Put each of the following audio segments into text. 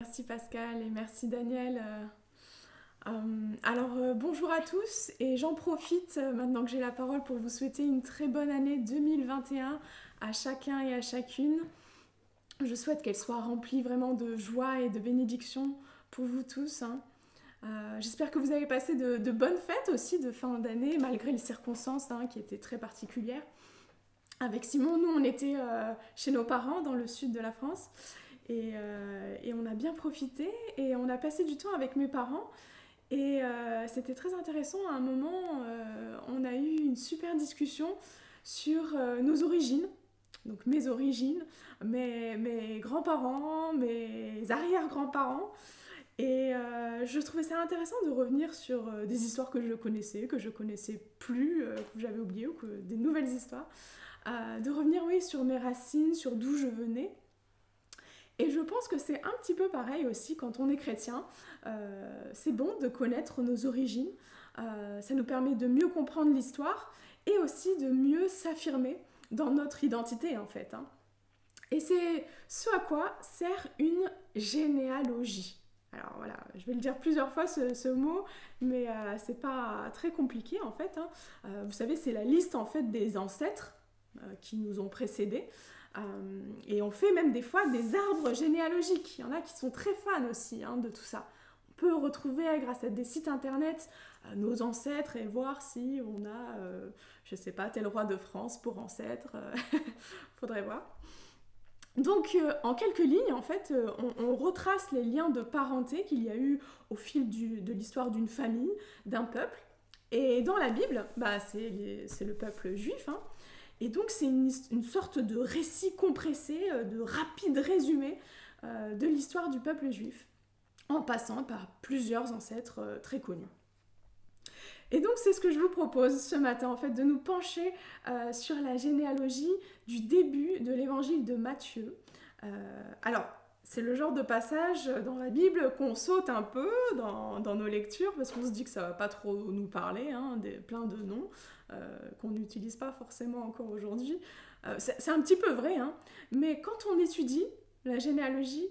Merci Pascal et merci Daniel. Bonjour à tous et j'en profite maintenant que j'ai la parole pour vous souhaiter une très bonne année 2021 à chacun et à chacune. Je souhaite qu'elle soit remplie vraiment de joie et de bénédictions pour vous tous, hein. J'espère que vous avez passé de bonnes fêtes aussi de fin d'année malgré les circonstances, hein, qui étaient très particulières. Avec Simon, nous on était chez nos parents dans le sud de la France et on a bien profité et on a passé du temps avec mes parents. Et c'était très intéressant. À un moment, on a eu une super discussion sur nos origines. Donc mes origines, mes grands-parents, mes arrière-grands-parents. Et je trouvais ça intéressant de revenir sur des histoires que je connaissais plus, que j'avais oubliées, ou des nouvelles histoires. De revenir, oui, sur mes racines, sur d'où je venais. Et je pense que c'est un petit peu pareil aussi quand on est chrétien. C'est bon de connaître nos origines. Ça nous permet de mieux comprendre l'histoire et aussi de mieux s'affirmer dans notre identité en fait, hein. Et c'est ce à quoi sert une généalogie. Alors voilà, je vais le dire plusieurs fois ce mot, mais c'est pas très compliqué en fait, hein. Vous savez, c'est la liste en fait des ancêtres qui nous ont précédés. Et on fait même des fois des arbres généalogiques. Il y en a qui sont très fans aussi, hein, de tout ça. On peut retrouver grâce à des sites internet nos ancêtres et voir si on a, je sais pas, tel roi de France pour ancêtre. Faudrait voir. Donc, en quelques lignes, en fait, on retrace les liens de parenté qu'il y a eu au fil de l'histoire d'une famille, d'un peuple. Et dans la Bible, bah, c'est le peuple juif, hein. Et donc c'est une sorte de récit compressé, de rapide résumé de l'histoire du peuple juif, en passant par plusieurs ancêtres très connus. Et donc c'est ce que je vous propose ce matin, en fait, de nous pencher sur la généalogie du début de l'évangile de Matthieu. Alors, c'est le genre de passage dans la Bible qu'on saute un peu dans nos lectures parce qu'on se dit que ça va pas trop nous parler, hein, plein de noms qu'on n'utilise pas forcément encore aujourd'hui. C'est un petit peu vrai, hein, mais quand on étudie la généalogie,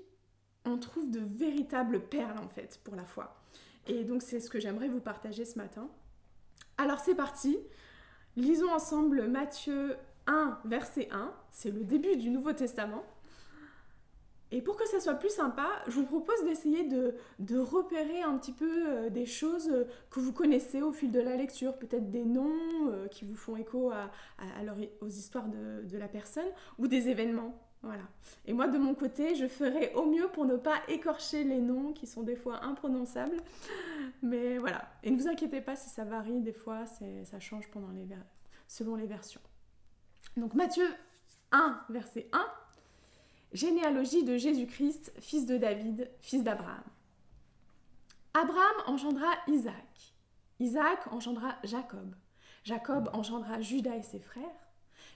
on trouve de véritables perles en fait pour la foi. Et donc c'est ce que j'aimerais vous partager ce matin. Alors c'est parti, lisons ensemble Matthieu 1, verset 1, c'est le début du Nouveau Testament. Et pour que ça soit plus sympa, je vous propose d'essayer de repérer un petit peu des choses que vous connaissez au fil de la lecture, peut-être des noms qui vous font écho aux histoires de la personne ou des événements. Voilà. Et moi, de mon côté, je ferai au mieux pour ne pas écorcher les noms qui sont des fois imprononçables. Mais voilà. Et ne vous inquiétez pas si ça varie, des fois, ça change selon les versions. Donc Matthieu 1, verset 1. Généalogie de Jésus-Christ, fils de David, fils d'Abraham. Abraham engendra Isaac. Isaac engendra Jacob. Jacob engendra Juda et ses frères.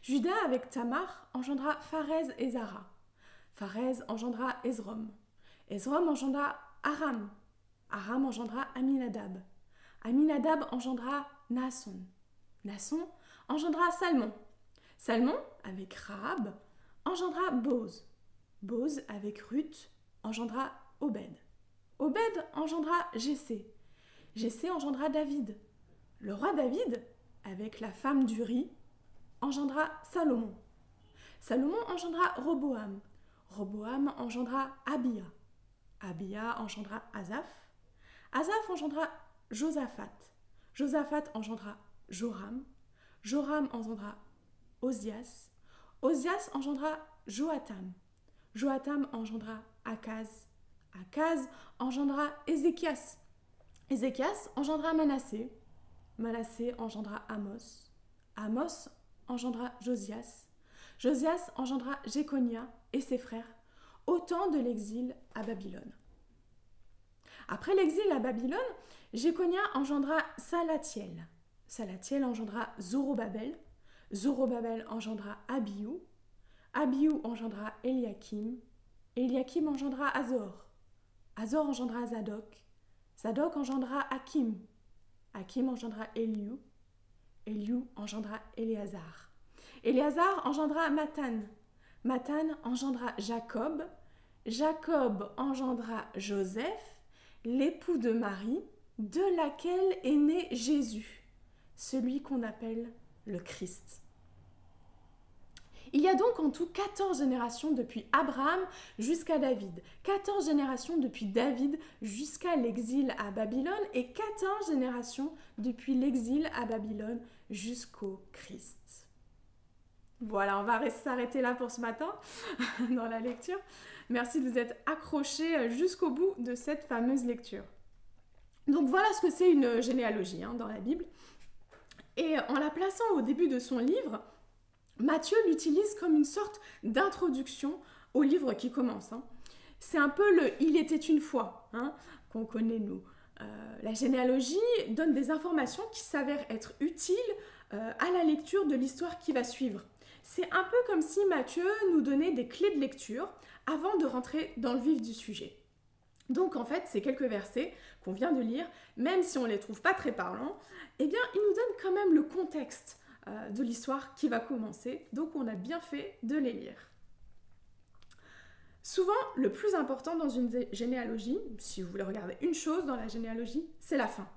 Juda avec Tamar engendra Pharez et Zara. Pharez engendra Esrom. Esrom engendra Aram. Aram engendra Aminadab. Aminadab engendra Naasson. Naasson engendra Salmon. Salmon avec Rahab engendra Boz. Boz avec Ruth engendra Obed. Obed engendra Jessé. Jessé engendra David. Le roi David, avec la femme d'Uri, engendra Salomon. Salomon engendra Roboam. Roboam engendra Abia. Abia engendra Asaph. Asaph engendra Josaphat. Josaphat engendra Joram. Joram engendra Osias. Osias engendra Joatam. Joatam engendra Akaz. Akaz engendra Ézéchias. Ézéchias engendra Manassé. Manassé engendra Amos. Amos engendra Josias. Josias engendra Jéconia et ses frères, au temps de l'exil à Babylone. Après l'exil à Babylone, Jéconia engendra Salatiel. Salatiel engendra Zorobabel. Zorobabel engendra Abiou. Abiou engendra Eliakim. Eliakim engendra Azor. Azor engendra Zadok. Zadok engendra Hakim. Hakim engendra Eliou. Eliou engendra Éléazar. Éléazar engendra Mathan. Mathan engendra Jacob. Jacob engendra Joseph, l'époux de Marie, de laquelle est né Jésus, celui qu'on appelle le Christ. Il y a donc en tout 14 générations depuis Abraham jusqu'à David, 14 générations depuis David jusqu'à l'exil à Babylone et 14 générations depuis l'exil à Babylone jusqu'au Christ. Voilà, on va s'arrêter là pour ce matin dans la lecture. Merci de vous être accrochés jusqu'au bout de cette fameuse lecture. Donc voilà ce que c'est une généalogie dans la Bible. Et en la plaçant au début de son livre, Matthieu l'utilise comme une sorte d'introduction au livre qui commence. C'est un peu le « il était une fois » qu'on connaît nous. La généalogie donne des informations qui s'avèrent être utiles à la lecture de l'histoire qui va suivre. C'est un peu comme si Matthieu nous donnait des clés de lecture avant de rentrer dans le vif du sujet. Donc en fait, ces quelques versets qu'on vient de lire, même si on ne les trouve pas très parlants, eh bien, ils nous donnent quand même le contexte de l'histoire qui va commencer, donc on a bien fait de les lire. Souvent, le plus important dans une généalogie, si vous voulez regarder une chose dans la généalogie, c'est la fin.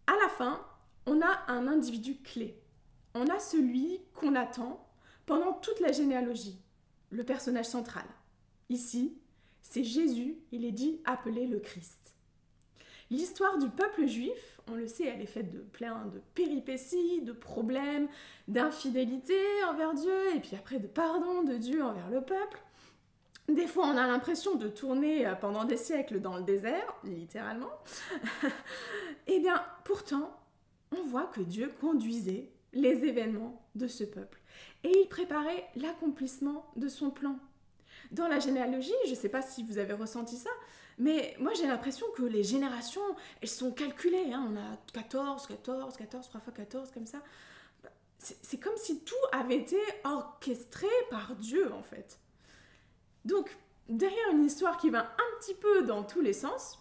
À la fin, on a un individu clé. On a celui qu'on attend pendant toute la généalogie, le personnage central. Ici, c'est Jésus, il est dit appelé le Christ. L'histoire du peuple juif, on le sait, elle est faite de plein de péripéties, de problèmes, d'infidélité envers Dieu, et puis après de pardon de Dieu envers le peuple. Des fois, on a l'impression de tourner pendant des siècles dans le désert, littéralement. Eh bien, pourtant, on voit que Dieu conduisait les événements de ce peuple. Et il préparait l'accomplissement de son plan. Dans la généalogie, je ne sais pas si vous avez ressenti ça, mais moi j'ai l'impression que les générations, elles sont calculées. On a 14, 3 fois 14, comme ça. C'est comme si tout avait été orchestré par Dieu, en fait. Donc, derrière une histoire qui va un petit peu dans tous les sens,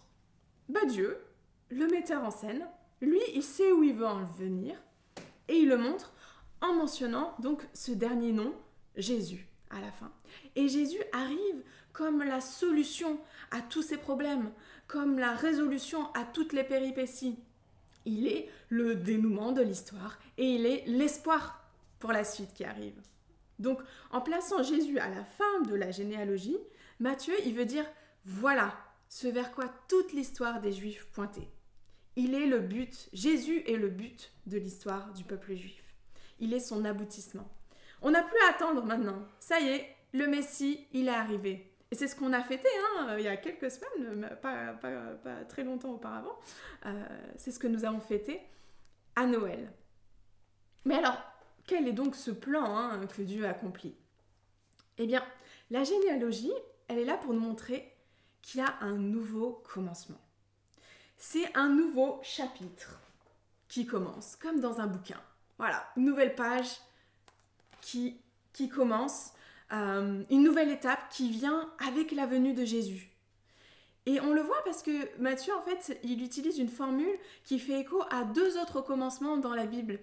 Dieu, le metteur en scène, lui, il sait où il veut en venir, et il le montre en mentionnant donc ce dernier nom, Jésus, à la fin. Et Jésus arrive comme la solution à tous ces problèmes, comme la résolution à toutes les péripéties. Il est le dénouement de l'histoire et il est l'espoir pour la suite qui arrive. Donc, en plaçant Jésus à la fin de la généalogie, Matthieu, il veut dire « Voilà ce vers quoi toute l'histoire des Juifs pointait. Il est le but, Jésus est le but de l'histoire du peuple juif. Il est son aboutissement. On n'a plus à attendre maintenant. Ça y est, le Messie, il est arrivé. » Et c'est ce qu'on a fêté il y a quelques semaines, pas très longtemps auparavant. C'est ce que nous avons fêté à Noël. Mais alors, quel est donc ce plan que Dieu accomplit? Eh bien, la généalogie, elle est là pour nous montrer qu'il y a un nouveau commencement. C'est un nouveau chapitre qui commence, comme dans un bouquin. Voilà, une nouvelle page qui commence, une nouvelle étape qui vient avec la venue de Jésus. Et on le voit parce que Matthieu, en fait, il utilise une formule qui fait écho à deux autres commencements dans la Bible.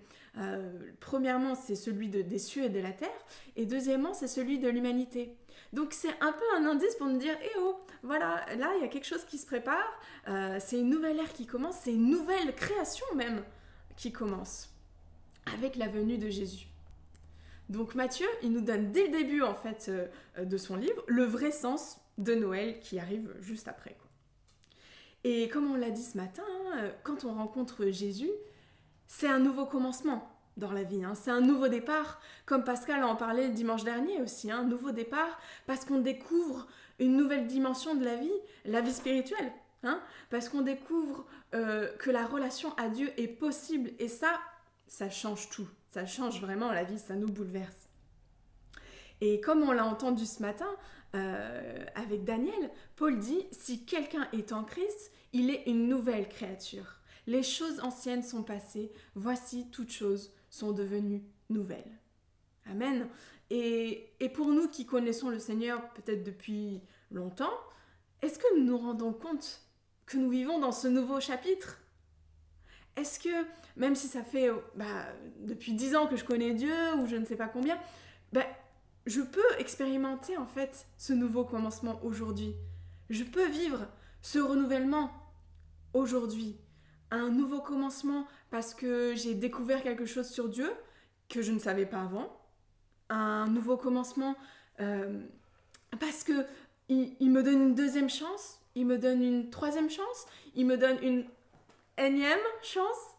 Premièrement, c'est celui des cieux et de la terre, et deuxièmement, c'est celui de l'humanité. Donc c'est un peu un indice pour nous dire « Eh oh, voilà, là, il y a quelque chose qui se prépare, c'est une nouvelle ère qui commence, c'est une nouvelle création même qui commence, avec la venue de Jésus. » Donc Matthieu, il nous donne dès le début, en fait, de son livre, le vrai sens de Noël qui arrive juste après, quoi. Et comme on l'a dit ce matin, quand on rencontre Jésus, c'est un nouveau commencement dans la vie, c'est un nouveau départ, comme Pascal en parlait dimanche dernier aussi, un nouveau départ parce qu'on découvre une nouvelle dimension de la vie spirituelle, parce qu'on découvre que la relation à Dieu est possible, et ça change tout, ça change vraiment la vie, ça nous bouleverse. Et comme on l'a entendu ce matin avec Daniel, Paul dit « Si quelqu'un est en Christ, il est une nouvelle créature. Les choses anciennes sont passées, voici toutes choses sont devenues nouvelles. » Amen. Et pour nous qui connaissons le Seigneur peut-être depuis longtemps, est-ce que nous nous rendons compte que nous vivons dans ce nouveau chapitre? Est-ce que, même si ça fait depuis 10 ans que je connais Dieu, ou je ne sais pas combien, je peux expérimenter en fait ce nouveau commencement aujourd'hui. Je peux vivre ce renouvellement aujourd'hui. Un nouveau commencement parce que j'ai découvert quelque chose sur Dieu que je ne savais pas avant. Un nouveau commencement parce que il me donne une deuxième chance, il me donne une troisième chance, il me donne une énième chance.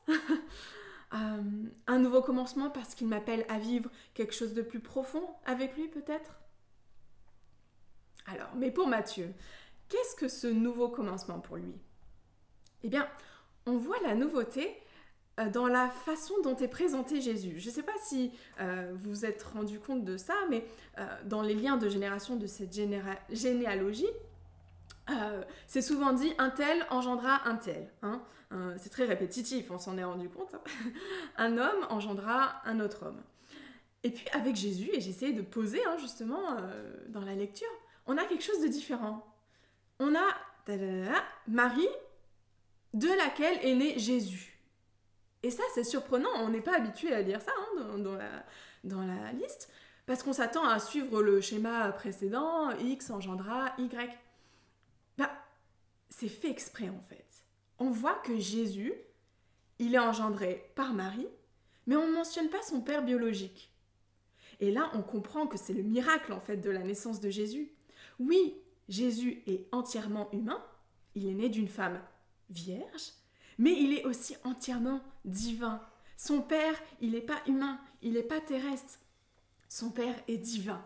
Un nouveau commencement parce qu'il m'appelle à vivre quelque chose de plus profond avec lui peut-être. Alors, mais pour Matthieu, qu'est-ce que ce nouveau commencement pour lui? Eh bien, on voit la nouveauté dans la façon dont est présenté Jésus. Je ne sais pas si vous vous êtes rendu compte de ça, mais dans les liens de génération de cette généalogie, c'est souvent dit un tel engendra un tel. Hein. C'est très répétitif, on s'en est rendu compte. Hein. Un homme engendra un autre homme. Et puis avec Jésus, et j'ai essayé de poser justement dans la lecture, on a quelque chose de différent. On a Marie, de laquelle est né Jésus. Et ça, c'est surprenant, on n'est pas habitué à lire ça dans la liste, parce qu'on s'attend à suivre le schéma précédent, X engendra Y. C'est fait exprès en fait. On voit que Jésus, il est engendré par Marie, mais on ne mentionne pas son père biologique. Et là, on comprend que c'est le miracle en fait de la naissance de Jésus. Oui, Jésus est entièrement humain, il est né d'une femme vierge, mais il est aussi entièrement divin. Son père, il n'est pas humain, il n'est pas terrestre. Son père est divin,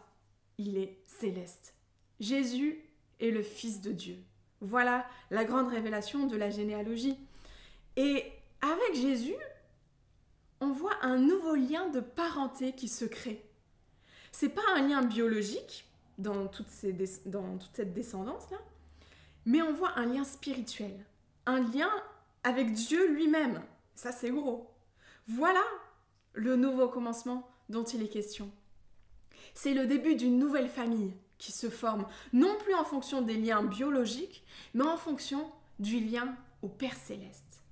il est céleste. Jésus est le Fils de Dieu. Voilà la grande révélation de la généalogie. Et avec Jésus, on voit un nouveau lien de parenté qui se crée. C'est pas un lien biologique dans toute cette descendance-là, mais on voit un lien spirituel, un lien avec Dieu lui-même. Ça, c'est gros. Voilà le nouveau commencement dont il est question. C'est le début d'une nouvelle famille qui se forme, non plus en fonction des liens biologiques, mais en fonction du lien au Père Céleste.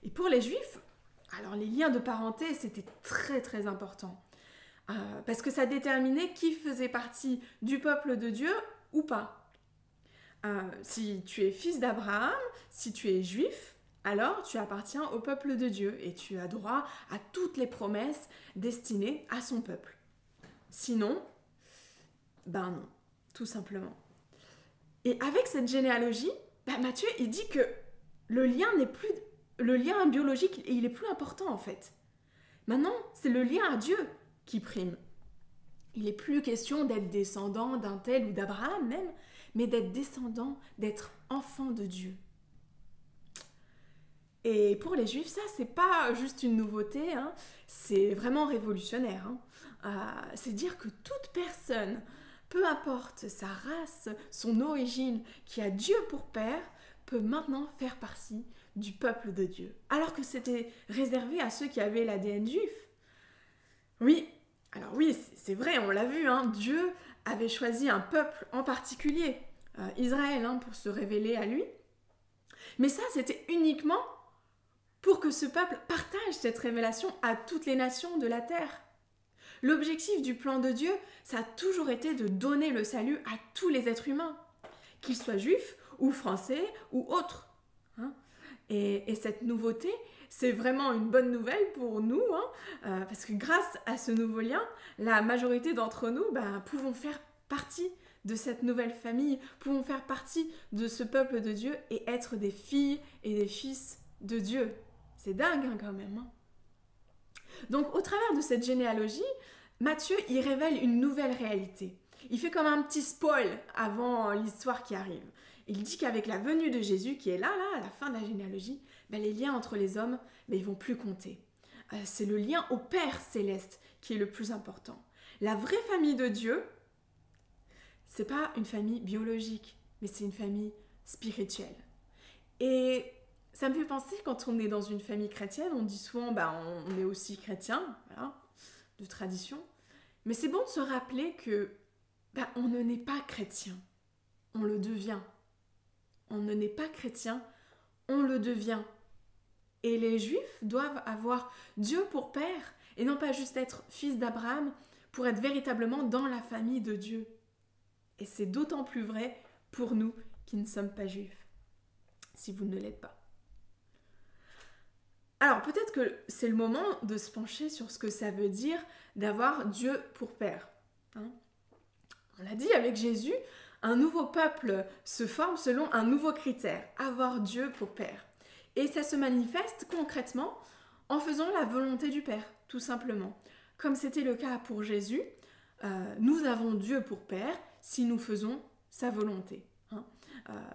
Et pour les Juifs, alors les liens de parenté, c'était très très important. Parce que ça déterminait qui faisait partie du peuple de Dieu ou pas. Si tu es fils d'Abraham, si tu es juif, alors tu appartiens au peuple de Dieu et tu as droit à toutes les promesses destinées à son peuple. Sinon, ben non, tout simplement. Et avec cette généalogie, Matthieu, il dit que le lien biologique, il est plus important en fait. Maintenant, c'est le lien à Dieu qui prime. Il n'est plus question d'être descendant d'un tel ou d'Abraham même, mais d'être descendant, d'être enfant de Dieu. Et pour les Juifs, ça, c'est pas juste une nouveauté, c'est vraiment révolutionnaire. C'est dire que toute personne, peu importe sa race, son origine, qui a Dieu pour père, peut maintenant faire partie du peuple de Dieu. Alors que c'était réservé à ceux qui avaient l'ADN juif. Oui, alors oui, c'est vrai, on l'a vu, Dieu avait choisi un peuple en particulier, Israël, pour se révéler à lui. Mais ça, c'était uniquement pour que ce peuple partage cette révélation à toutes les nations de la terre. L'objectif du plan de Dieu, ça a toujours été de donner le salut à tous les êtres humains, qu'ils soient juifs ou français ou autres. Et cette nouveauté, c'est vraiment une bonne nouvelle pour nous, parce que grâce à ce nouveau lien, la majorité d'entre nous pouvons faire partie de cette nouvelle famille, pouvons faire partie de ce peuple de Dieu et être des filles et des fils de Dieu. C'est dingue quand même. Donc au travers de cette généalogie, Matthieu y révèle une nouvelle réalité. Il fait comme un petit spoil avant l'histoire qui arrive. Il dit qu'avec la venue de Jésus, qui est là, à la fin de la généalogie, les liens entre les hommes, ils vont plus compter. C'est le lien au Père Céleste qui est le plus important. La vraie famille de Dieu, c'est pas une famille biologique, mais c'est une famille spirituelle. Et ça me fait penser, quand on est dans une famille chrétienne, on dit souvent, on est aussi chrétien, voilà, de tradition. Mais c'est bon de se rappeler que on ne naît pas chrétien, on le devient. On ne naît pas chrétien, on le devient. Et les Juifs doivent avoir Dieu pour père et non pas juste être fils d'Abraham pour être véritablement dans la famille de Dieu. Et c'est d'autant plus vrai pour nous qui ne sommes pas juifs, si vous ne l'êtes pas. Alors peut-être que c'est le moment de se pencher sur ce que ça veut dire d'avoir Dieu pour Père. On l'a dit avec Jésus, un nouveau peuple se forme selon un nouveau critère, avoir Dieu pour Père. Et ça se manifeste concrètement en faisant la volonté du Père, tout simplement. Comme c'était le cas pour Jésus, nous avons Dieu pour Père si nous faisons sa volonté.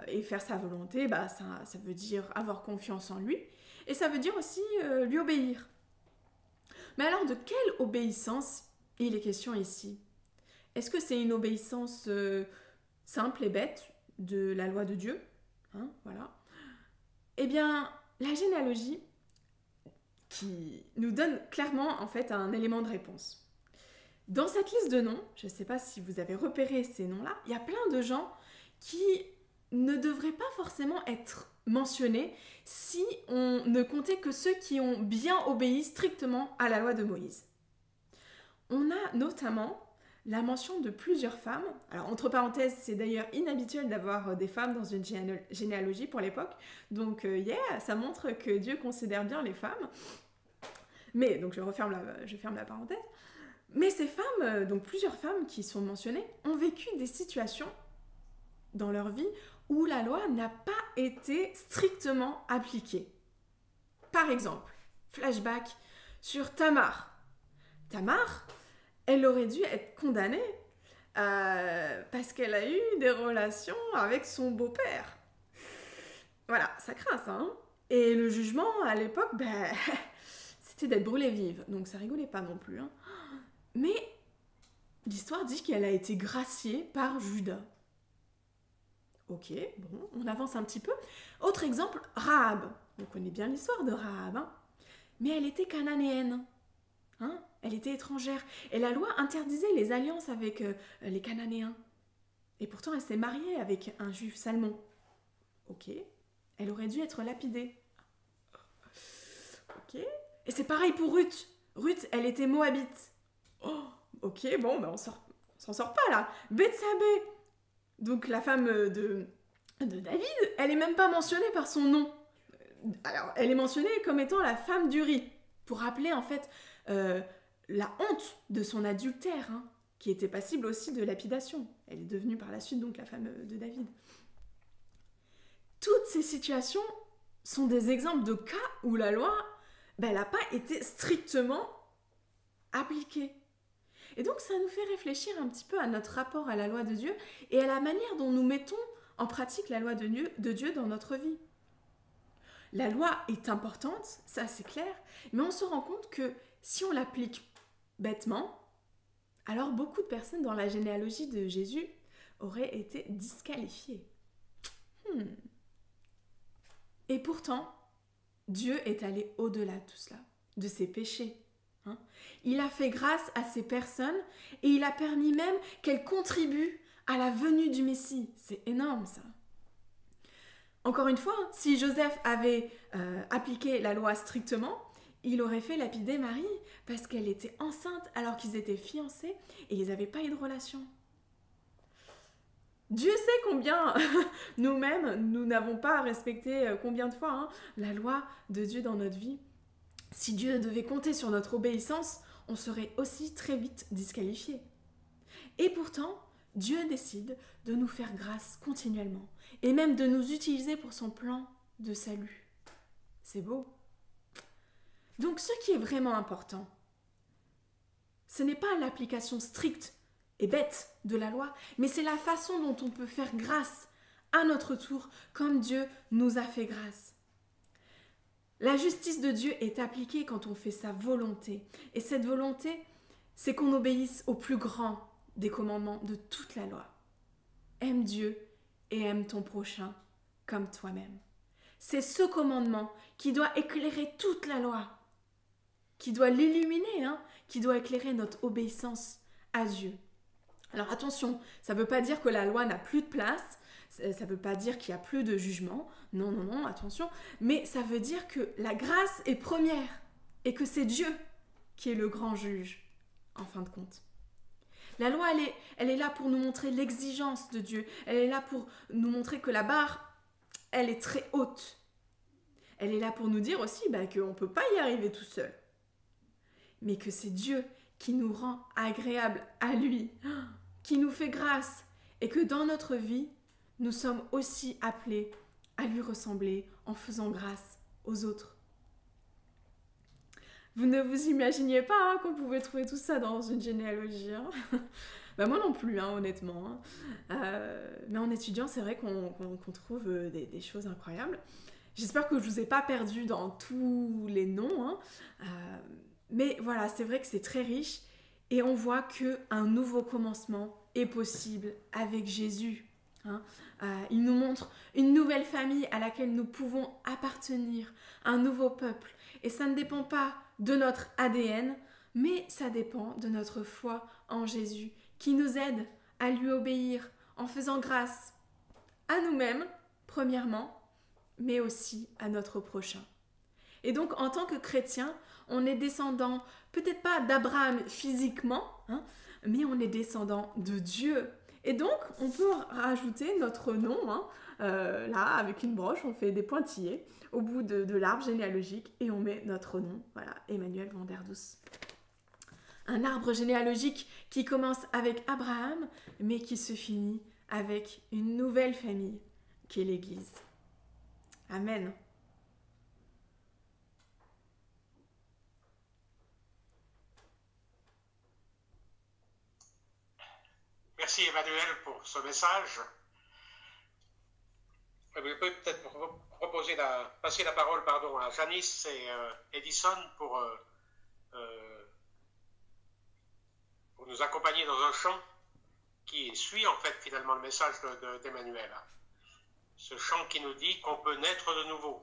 Et faire sa volonté, ça veut dire avoir confiance en lui, et ça veut dire aussi lui obéir. Mais alors de quelle obéissance il est question ici? Est-ce que c'est une obéissance simple et bête de la loi de Dieu? Voilà. Eh bien, la généalogie qui nous donne clairement en fait un élément de réponse. Dans cette liste de noms, je ne sais pas si vous avez repéré ces noms-là, il y a plein de gens qui ne devraient pas forcément être mentionnés si on ne comptait que ceux qui ont bien obéi strictement à la loi de Moïse. On a notamment la mention de plusieurs femmes. Alors, entre parenthèses, c'est d'ailleurs inhabituel d'avoir des femmes dans une généalogie pour l'époque. Donc, ça montre que Dieu considère bien les femmes. Mais, donc je ferme la parenthèse. Mais ces femmes, donc plusieurs femmes qui sont mentionnées, ont vécu des situations dans leur vie où la loi n'a pas été strictement appliquée. Par exemple, flashback sur Tamar. Tamar, elle aurait dû être condamnée parce qu'elle a eu des relations avec son beau-père. Voilà, ça craint ça, hein. Et le jugement, à l'époque, c'était d'être brûlée vive. Donc ça rigolait pas non plus, hein. Mais l'histoire dit qu'elle a été graciée par Judas. Ok, bon, on avance un petit peu. Autre exemple, Rahab. On connaît bien l'histoire de Rahab, hein. Mais elle était cananéenne. Elle était étrangère. Et la loi interdisait les alliances avec les Cananéens. Et pourtant, elle s'est mariée avec un juif, Salmon. Ok, elle aurait dû être lapidée. Ok, et c'est pareil pour Ruth. Ruth, elle était moabite. Oh, ok, bon, on s'en sort pas là. Bethsabée, donc la femme de David, elle est même pas mentionnée par son nom. Alors, elle est mentionnée comme étant la femme d'Uri, pour rappeler en fait la honte de son adultère, qui était passible aussi de lapidation. Elle est devenue par la suite donc la femme de David. Toutes ces situations sont des exemples de cas où la loi n'a pas été strictement appliquée. Et donc ça nous fait réfléchir un petit peu à notre rapport à la loi de Dieu et à la manière dont nous mettons en pratique la loi de Dieu dans notre vie. La loi est importante, ça c'est clair, mais on se rend compte que si on l'applique bêtement, alors beaucoup de personnes dans la généalogie de Jésus auraient été disqualifiées. Et pourtant, Dieu est allé au-delà de tout cela, de ses péchés. Il a fait grâce à ces personnes et il a permis même qu'elles contribuent à la venue du Messie. C'est énorme ça. Encore une fois, si Joseph avait appliqué la loi strictement, il aurait fait lapider Marie parce qu'elle était enceinte alors qu'ils étaient fiancés et ils n'avaient pas eu de relation. Dieu sait combien nous-mêmes, nous n'avons pas respecté combien de fois la loi de Dieu dans notre vie. Si Dieu devait compter sur notre obéissance, on serait aussi très vite disqualifié. Et pourtant, Dieu décide de nous faire grâce continuellement et même de nous utiliser pour son plan de salut. C'est beau. Donc ce qui est vraiment important, ce n'est pas l'application stricte et bête de la loi, mais c'est la façon dont on peut faire grâce à notre tour comme Dieu nous a fait grâce. La justice de Dieu est appliquée quand on fait sa volonté. Et cette volonté, c'est qu'on obéisse au plus grand des commandements de toute la loi. Aime Dieu et aime ton prochain comme toi-même. C'est ce commandement qui doit éclairer toute la loi, qui doit l'illuminer, qui doit éclairer notre obéissance à Dieu. Alors attention, ça ne veut pas dire que la loi n'a plus de place, ça ne veut pas dire qu'il n'y a plus de jugement, non, attention, mais ça veut dire que la grâce est première et que c'est Dieu qui est le grand juge, en fin de compte. La loi, elle est là pour nous montrer l'exigence de Dieu. Elle est là pour nous montrer que la barre, elle est très haute. Elle est là pour nous dire aussi qu'on ne peut pas y arriver tout seul. Mais que c'est Dieu qui nous rend agréable à lui, qui nous fait grâce. Et que dans notre vie, nous sommes aussi appelés à lui ressembler en faisant grâce aux autres. Vous ne vous imaginiez pas qu'on pouvait trouver tout ça dans une généalogie. Moi non plus, honnêtement. Mais en étudiant, c'est vrai qu'on trouve des choses incroyables. J'espère que je ne vous ai pas perdu dans tous les noms. Mais voilà, c'est vrai que c'est très riche. Et on voit qu'un nouveau commencement est possible avec Jésus. Il nous montre une nouvelle famille à laquelle nous pouvons appartenir, un nouveau peuple. Et ça ne dépend pas de notre ADN, mais ça dépend de notre foi en Jésus, qui nous aide à lui obéir en faisant grâce à nous-mêmes, premièrement, mais aussi à notre prochain. Et donc, en tant que chrétien, on est descendant, peut-être pas d'Abraham physiquement, mais on est descendant de Dieu. Et donc, on peut rajouter notre nom, là, avec une broche, on fait des pointillés au bout de l'arbre généalogique et on met notre nom, voilà, Emmanuel Van der Does. Un arbre généalogique qui commence avec Abraham, mais qui se finit avec une nouvelle famille, qui est l'Église. Amen. Merci Emmanuel pour ce message. Je peux peut-être passer la parole à Janice et Edison pour nous accompagner dans un chant qui suit en fait finalement le message d'Emmanuel. Ce chant qui nous dit qu'on peut naître de nouveau.